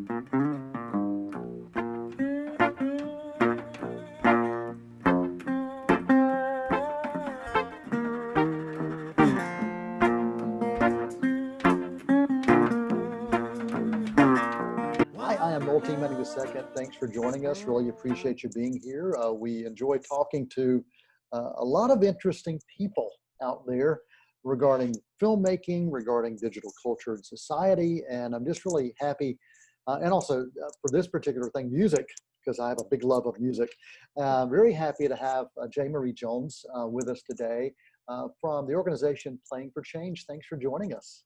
Hi, I am Noel T. II. Thanks for joining us. Really appreciate you being here. We enjoy talking to a lot of interesting people out there regarding filmmaking, regarding digital culture and society. And I'm just really happy, and also for this particular thing, music, because I have a big love of music. Very happy to have J. Marie Jones with us today from the organization Playing for Change. Thanks for joining us.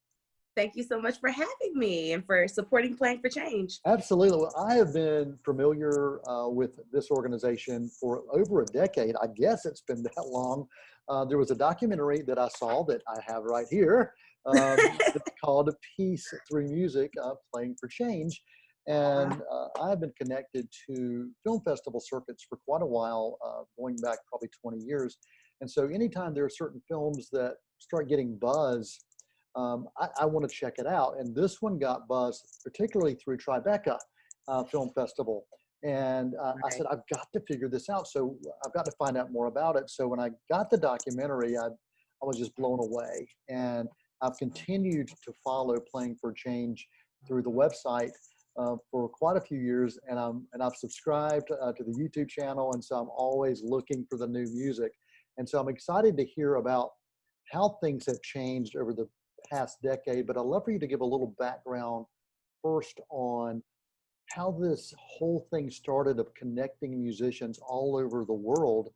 Thank you so much for having me and for supporting Playing for Change. Absolutely. Well, I have been familiar with this organization for over a decade. I guess it's been that long. There was a documentary that I saw that I have right here. It's called Peace Through Music, Playing for Change. And I've been connected to film festival circuits for quite a while, going back probably 20 years. And so anytime there are certain films that start getting buzz, I want to check it out. And this one got buzz, particularly through Tribeca Film Festival. And I said, I've got to figure this out. So I've got to find out more about it. So when I got the documentary, I was just blown away. And I've continued to follow Playing for Change through the website for quite a few years. And I've subscribed to the YouTube channel. And so I'm always looking for the new music. And so I'm excited to hear about how things have changed over the past decade, but I'd love for you to give a little background first on how this whole thing started of connecting musicians all over the world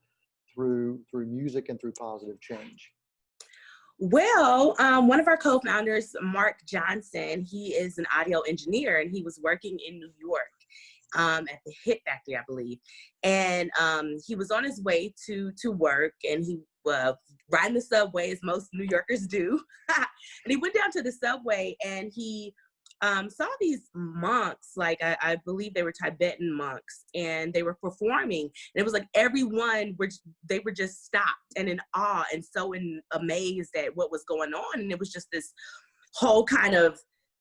through music and through positive change. Well, one of our co-founders, Mark Johnson, he is an audio engineer and he was working in New York at the Hit Factory, I believe. And he was on his way to work and he riding the subway as most New Yorkers do. And he went down to the subway and he saw these monks, like I believe they were Tibetan monks, and they were performing. And it was like everyone they were just stopped and in awe and so amazed at what was going on. And it was just this whole kind of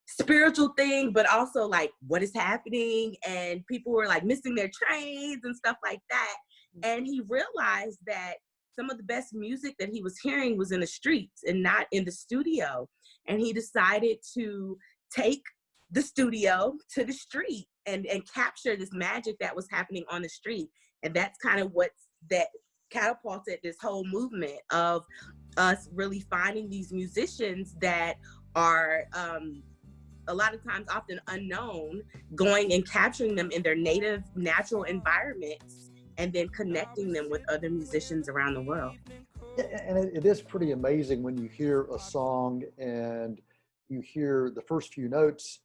spiritual thing, but also like what is happening, and people were like missing their trains and stuff like that. And he realized that some of the best music that he was hearing was in the streets and not in the studio. And he decided to take the studio to the street and capture this magic that was happening on the street. And that's kind of that catapulted this whole movement of us really finding these musicians that are a lot of times often unknown, going and capturing them in their native natural environments and then connecting them with other musicians around the world. And it is pretty amazing when you hear a song and you hear the first few notes.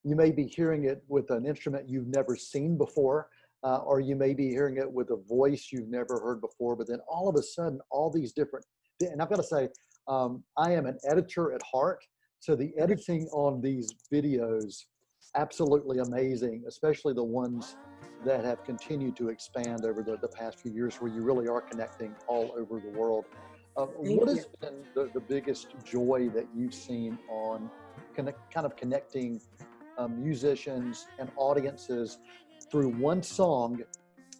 You may be hearing it with an instrument you've never seen before, or you may be hearing it with a voice you've never heard before, but then all of a sudden, all these different, and I've got to say, I am an editor at heart, so the editing on these videos, absolutely amazing, especially the ones that have continued to expand over the past few years, where you really are connecting all over the world. What has been the biggest joy that you've seen on kind of connecting musicians and audiences through one song,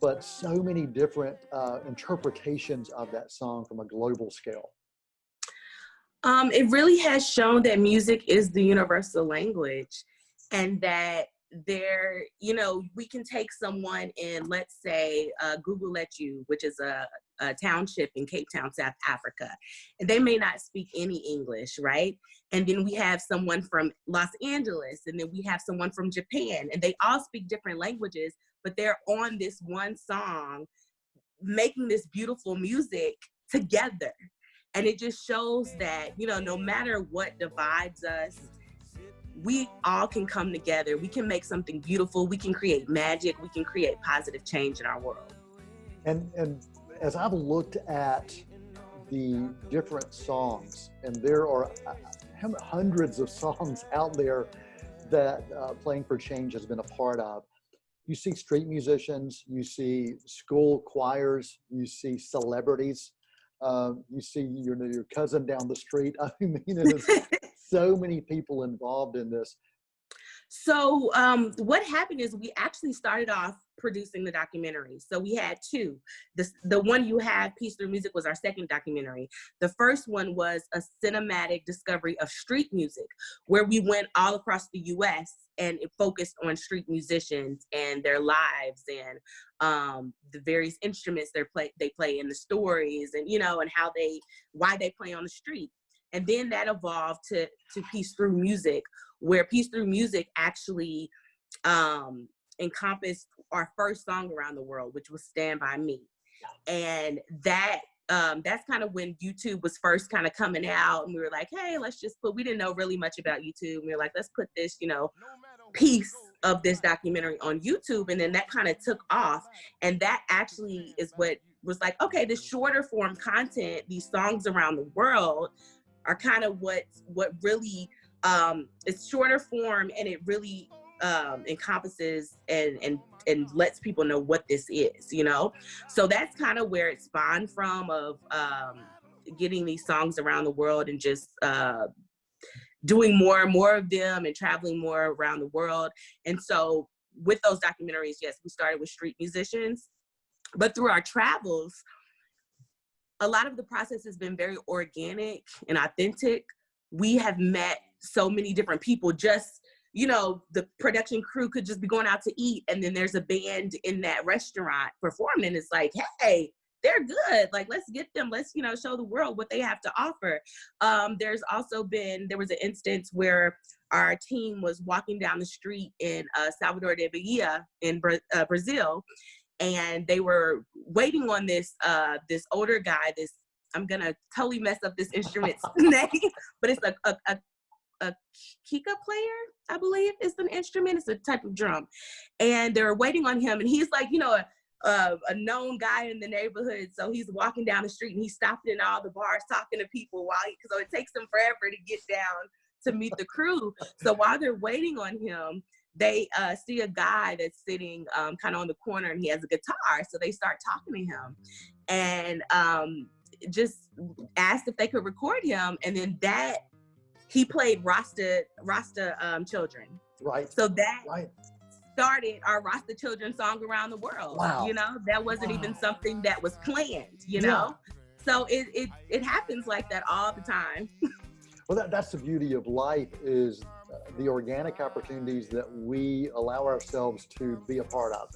but so many different interpretations of that song from a global scale? It really has shown that music is the universal language, and that we can take someone in, let's say, Guguletu, which is a township in Cape Town, South Africa, and they may not speak any English, right? And then we have someone from Los Angeles, and then we have someone from Japan, and they all speak different languages, but they're on this one song, making this beautiful music together. And it just shows that, no matter what divides us, we all can come together. We can make something beautiful. We can create magic. We can create positive change in our world. And as I've looked at the different songs, and there are hundreds of songs out there that Playing for Change has been a part of. You see street musicians, you see school choirs, you see celebrities, you see your cousin down the street. I mean, there's so many people involved in this. So what happened is we actually started off producing the documentary. So we had two. The one you have, Peace Through Music, was our second documentary. The first one was a cinematic discovery of street music, where we went all across the US and it focused on street musicians and their lives and the various instruments they play in the stories, and and why they play on the street. And then that evolved to Peace Through Music, where Peace Through Music actually encompassed our first song around the world, which was Stand By Me. And that's kind of when YouTube was first kind of coming out, and we were like, hey, we didn't know really much about YouTube. We were like, let's put this, piece of this documentary on YouTube. And then that kind of took off. And that actually is what was like, okay, the shorter form content, these songs around the world are kind of what really, it's shorter form, and it really encompasses and lets people know what this is, So that's kind of where it spawned from, of getting these songs around the world and just doing more and more of them and traveling more around the world. And so with those documentaries, yes, we started with street musicians, but through our travels, a lot of the process has been very organic and authentic. We have met so many different people. Just, the production crew could just be going out to eat, and then there's a band in that restaurant performing. It's like, hey, they're good. Like, let's get them. Let's, show the world what they have to offer. There was an instance where our team was walking down the street in Salvador de Bahia in Brazil, and they were waiting on this older guy. I'm gonna totally mess up this instrument's name, but it's a kika player, I believe is an instrument. It's a type of drum, and they're waiting on him. And he's like, a known guy in the neighborhood. So he's walking down the street, and he's stopping in all the bars talking to people so it takes him forever to get down to meet the crew. So while they're waiting on him, they see a guy that's sitting kind of on the corner, and he has a guitar. So they start talking to him, and just asked if they could record him. And then he played Rasta children. Right. So that started our Rasta children song around the world. Wow. That wasn't even something that was planned, So it happens like that all the time. Well, that's the beauty of life, is the organic opportunities that we allow ourselves to be a part of.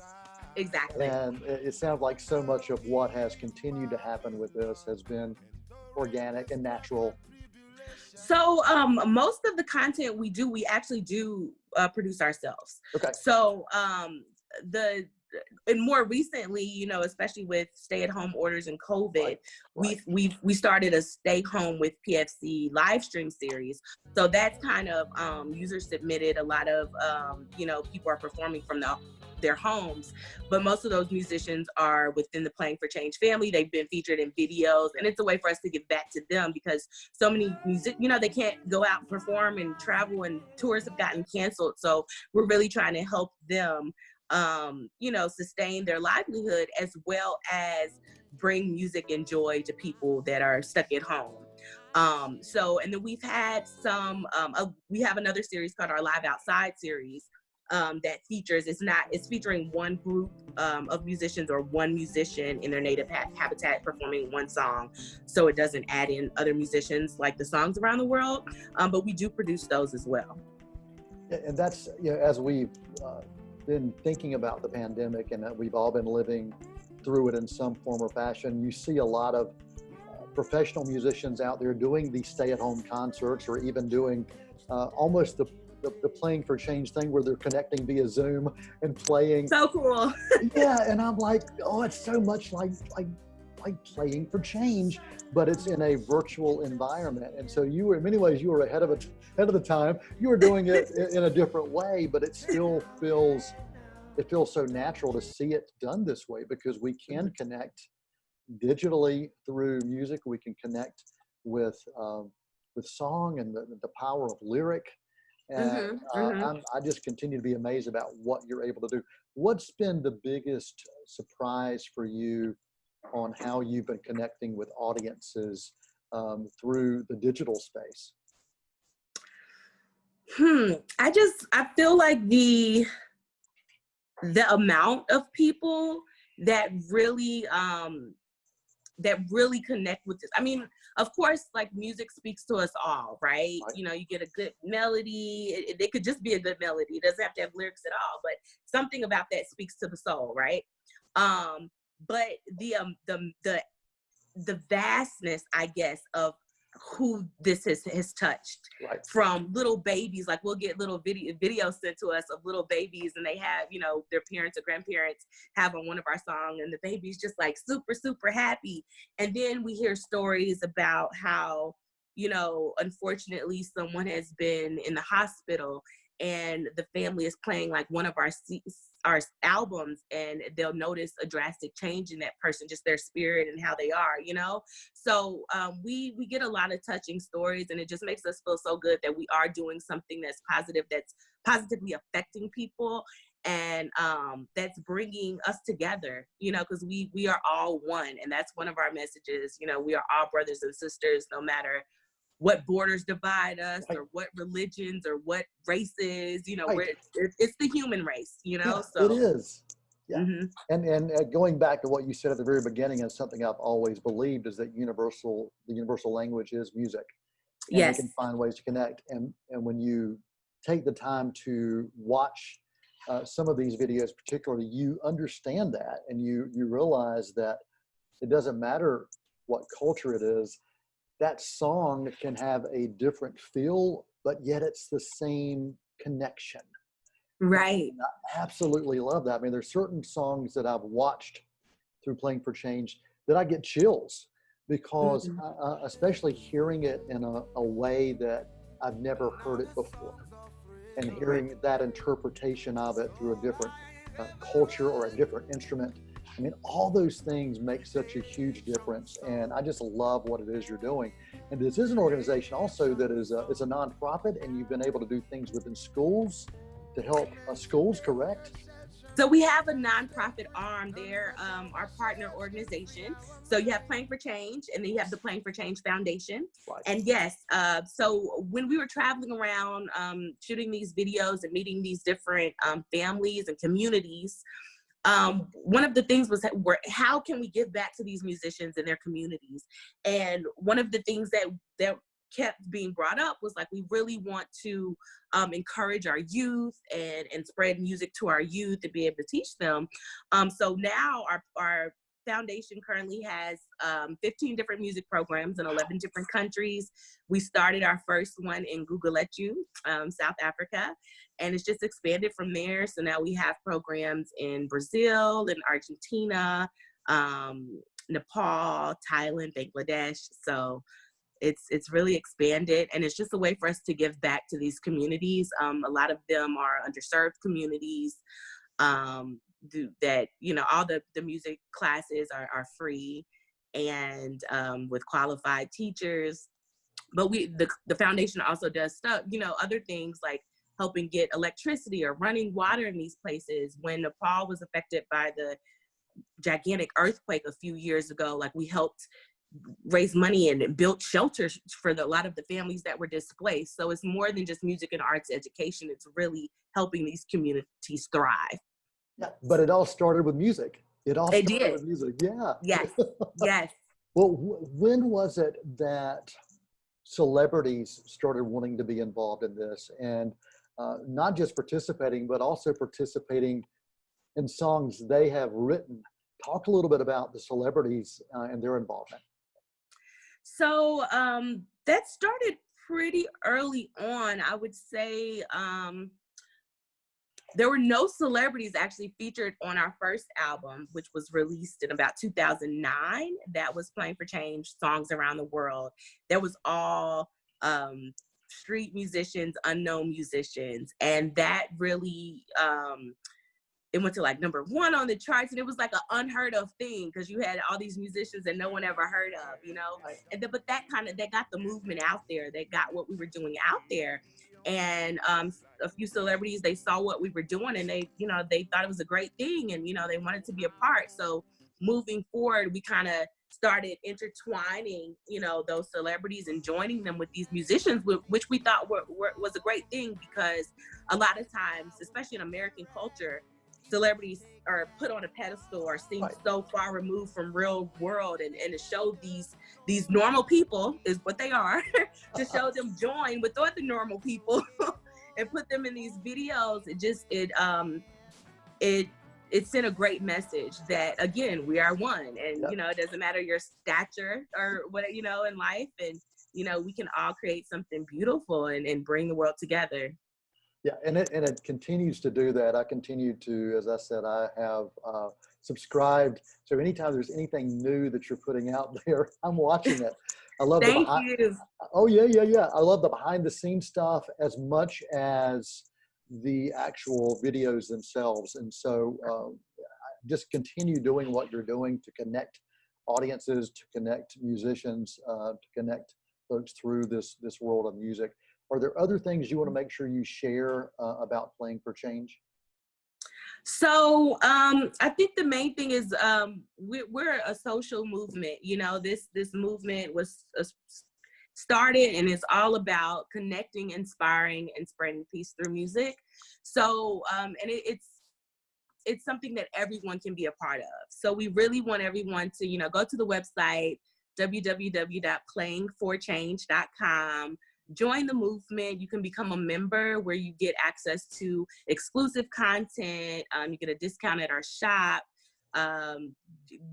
Exactly. And it sounds like so much of what has continued to happen with this has been organic and natural. So most of the content we actually do produce ourselves. Okay. So and more recently, especially with stay-at-home orders and COVID, we started a Stay Home with PFC live stream series. So that's kind of user submitted. A lot of people are performing from their homes, but most of those musicians are within the Playing for Change family. They've been featured in videos, and it's a way for us to give back to them, because so many they can't go out and perform and travel, and tours have gotten canceled. So we're really trying to help them sustain their livelihood, as well as bring music and joy to people that are stuck at home. And then we've had we have another series called our Live Outside series, that it's featuring one group of musicians, or one musician in their native habitat performing one song. So it doesn't add in other musicians like the songs around the world, but we do produce those as well. And that's, as we've been thinking about the pandemic, and that we've all been living through it in some form or fashion, you see a lot of professional musicians out there doing these stay-at-home concerts, or even doing almost the Playing for Change thing, where they're connecting via Zoom and playing. So cool. Yeah, and I'm like, oh, it's so much like Playing for Change, but it's in a virtual environment. And so in many ways, you were ahead of the time. You were doing it in a different way, but it still feels so natural to see it done this way, because we can connect digitally through music. We can connect with song and the power of lyric. And I just continue to be amazed about what you're able to do. What's been the biggest surprise for you on how you've been connecting with audiences through the digital space? I feel like the amount of people that really connect with this. I mean, of course, like music speaks to us all, right? Right. You know, you get a good melody. It could just be a good melody. It doesn't have to have lyrics at all, but something about that speaks to the soul, right? But the vastness, I guess, of who this has touched, Right. from little babies. Like, we'll get little videos sent to us of little babies, and they have, you know, their parents or grandparents have on one of our songs, and the baby's just like super, super happy. And then we hear stories about how, you know, unfortunately someone has been in the hospital, and the family is playing like one of our albums, and they'll notice a drastic change in that person, just their spirit and how they are, you know? So we get a lot of touching stories, and it just makes us feel so good that we are doing something that's positive, that's positively affecting people, and that's bringing us together, you know, because we are all one, and that's one of our messages. You know, we are all brothers and sisters, no matter what borders divide us, Right. or what religions or what races, you know, Right. it's the human race, you know? Yeah, it So, is. Yeah. mhm. And going back to what you said at the very beginning, and something I've always believed, is that the universal language is music, and we Yes. can find ways to connect. And when you take the time to watch some of these videos, particularly, you understand that, and you realize that it doesn't matter what culture it is. That song can have a different feel, but yet it's the same connection. Right. I absolutely love that. I mean, there's certain songs that I've watched through Playing for Change that I get chills, because Mhm. especially hearing it in a way that I've never heard it before, and Right. hearing that interpretation of it through a different culture or a different instrument. I mean, all those things make such a huge difference, and I just love what it is you're doing. And this is an organization also that is it's a nonprofit, and you've been able to do things within schools to help schools, correct? So we have a nonprofit arm there, our partner organization. So you have Playing for Change, and then you have the Playing for Change Foundation. Right. And yes, so when we were traveling around, shooting these videos and meeting these different families and communities, one of the things was how can we give back to these musicians and their communities? And one of the things that kept being brought up was like, we really want to encourage our youth and spread music to our youth and be able to teach them. So now our foundation currently has 15 different music programs in 11 different countries. We started our first one in Guguletu, South Africa, and it's just expanded from there. So now we have programs in Brazil and Argentina, Nepal, Thailand, Bangladesh. So it's really expanded, and it's just a way for us to give back to these communities. A lot of them are underserved communities, that, you know, all the music classes are free, and with qualified teachers. But the foundation also does stuff, you know, other things like helping get electricity or running water in these places. When Nepal was affected by the gigantic earthquake a few years ago, like, we helped raise money and built shelters for a lot of the families that were displaced. So it's more than just music and arts education. It's really helping these communities thrive. Yeah, but it all started with music. It all It started did. with music. Yeah. Yes. Yes. Well, when was it that celebrities started wanting to be involved in this, and not just participating, but also participating in songs they have written? Talk a little bit about the celebrities and their involvement. So that started pretty early on. I would say there were no celebrities actually featured on our first album, which was released in about 2009. That was Playing for Change, Songs Around the World. There was all street musicians, unknown musicians. And that really, it went to like #1 on the charts, and it was like an unheard of thing, because you had all these musicians that no one ever heard of, you know. And but that got the movement out there. They got what we were doing out there, and a few celebrities, they saw what we were doing, and they, you know, they thought it was a great thing, and, you know, they wanted to be a part. So moving forward, we kind of started intertwining, those celebrities and joining them with these musicians, which we thought was a great thing, because a lot of times, especially in American culture, celebrities are put on a pedestal or seem so far removed from real world, and to show these normal people is what they are, to show them join with other normal people and put them in these videos. It sent a great message that, again, we are one, and it doesn't matter your stature or what, in life, and we can all create something beautiful and bring the world together. Yeah, and it continues to do that. I continue to, as I said, I have subscribed. So anytime there's anything new that you're putting out there, I'm watching it. I love Thank you. Oh yeah. I love the behind the scenes stuff as much as the actual videos themselves. And so just continue doing what you're doing to connect audiences, to connect musicians, to connect folks through this world of music. Are there other things you want to make sure you share about Playing for Change? So I think the main thing is we're a social movement. This movement was started, and it's all about connecting, inspiring, and spreading peace through music. So and it's something that everyone can be a part of. So we really want everyone to go to the website www.playingforchange.com. Join the movement. You can become a member, where you get access to exclusive content. You get a discount at our shop.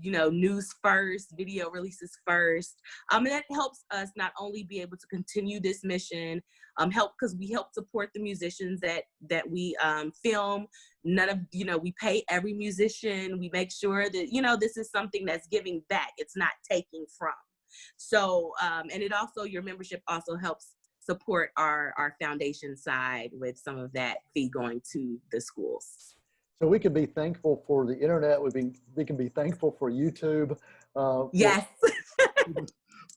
News first, video releases first. And that helps us not only be able to continue this mission, because we help support the musicians that we film. We pay every musician. We make sure that, this is something that's giving back. It's not taking from. So, and it also, your membership also helps support our foundation side with some of that fee going to the schools. So we can be thankful for the internet. We can be thankful for YouTube. Yes.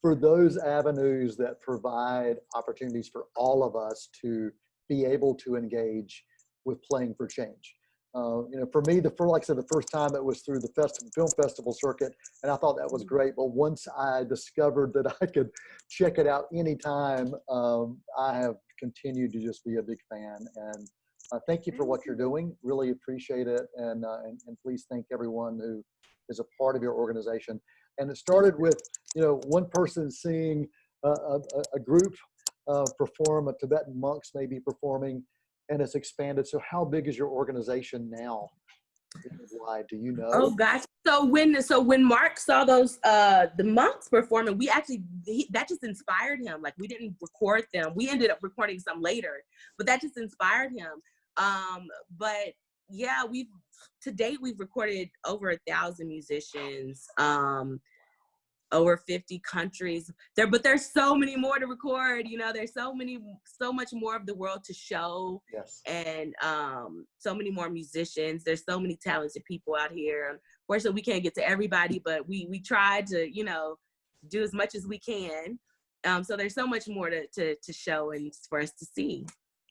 For those avenues that provide opportunities for all of us to be able to engage with Playing for Change. For me, like I said, the first time it was through the film festival circuit, and I thought that was great. But once I discovered that I could check it out anytime, I have continued to just be a big fan. And thank you for what you're doing. Really appreciate it. And please thank everyone who is a part of your organization. And it started with, one person seeing a group perform, a Tibetan monks maybe performing, and it's expanded. So how big is your organization now? Why, do you know? Oh gosh. So when Mark saw those the monks performing, that just inspired him. Like, we didn't record them. We ended up recording some later, but that just inspired him. But yeah, to date we've recorded over 1,000 musicians, over 50 countries there, but there's so many more to record. There's so much more of the world to show. Yes. And so many more musicians. There's so many talented people out here. Unfortunately, we can't get to everybody, but we try to do as much as we can. So there's so much more to show and for us to see.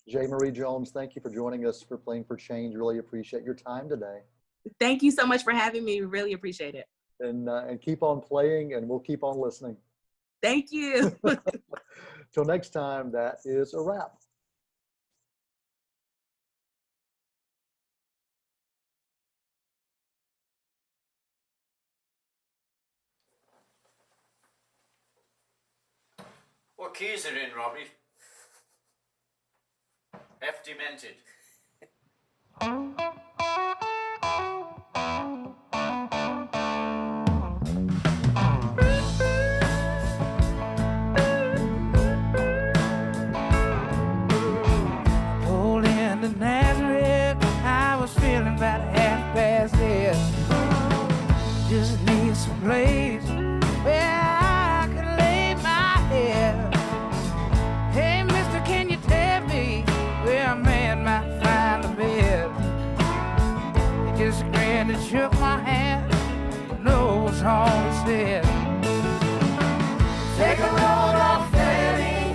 J. Marie Jones, thank you for joining us for Playing for Change. Really appreciate your time today. Thank you so much for having me. Really appreciate it. And keep on playing, and we'll keep on listening. Thank you. Till next time, that is a wrap. What key is it in, Robbie? F demented. Pulled into Nazareth, I was feeling about 8:30. Just need some place where I could lay my head. Hey, mister, can you tell me where a man might find a bed? He just grinned and shook my hand. No, what's all he said. Take a load off Fanny.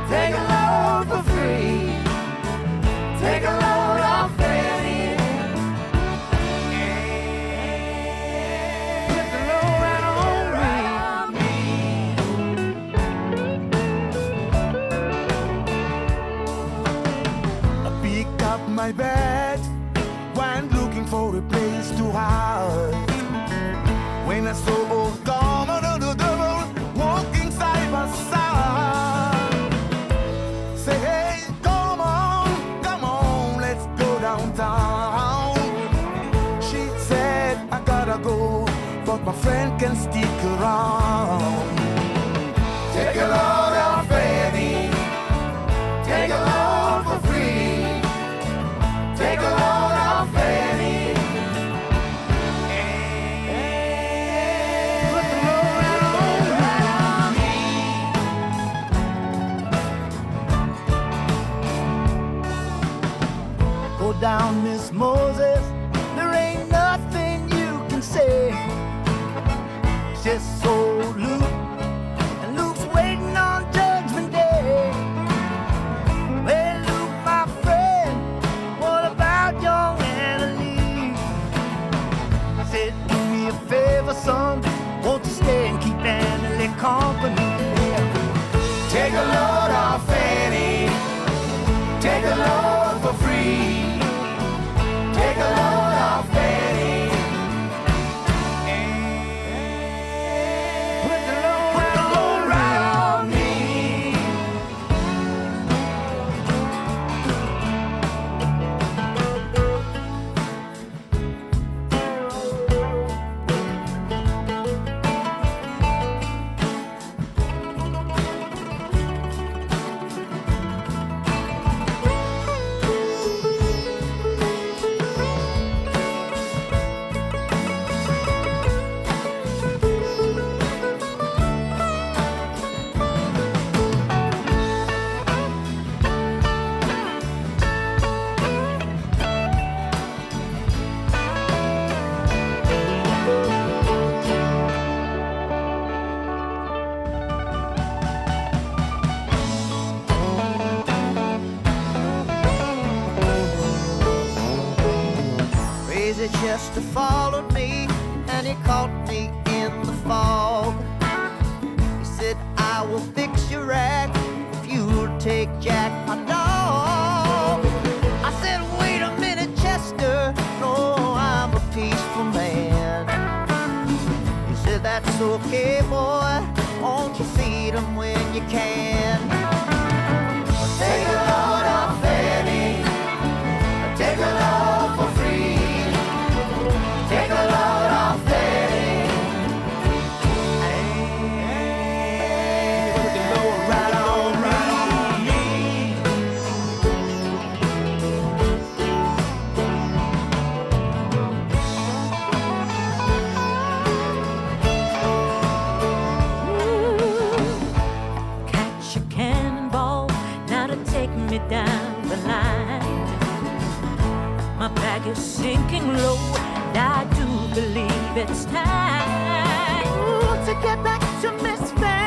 Take a load for free. Take a load off Fanny. Put the load right on wild. When I saw old garment of the devil walking side by side. Say, hey, come on, let's go downtown. She said, I gotta go, but my friend can stick around. Take a load off Fanny, take a load for free. Take a load off Fanny. Put the load on me. Go down, Miss Moses. There ain't nothing you can say. Just so Luke, and Luke's waiting on Judgment Day. Well, Luke, my friend, what about young Annalie? Said, do me a favor, son, won't you stay and keep Annalie company? Take a load off Fanny, take a load for free. Take a load off Fanny. Put the load right on me. Crazy Chester followed me, and he caught me in the fog. He said, I will fix your act if you'll take Jack, my dog. I said, wait a minute, Chester, no, I'm a peaceful man. He said, that's okay, boy, won't you feed him when you can? Take a load off Fanny, take a load for free. Take a load off Fanny. Put the load right on me. Catch a cannonball, now to take me down the line. My bag is sinking low, and I do believe it's time to get back to Miss Fanny.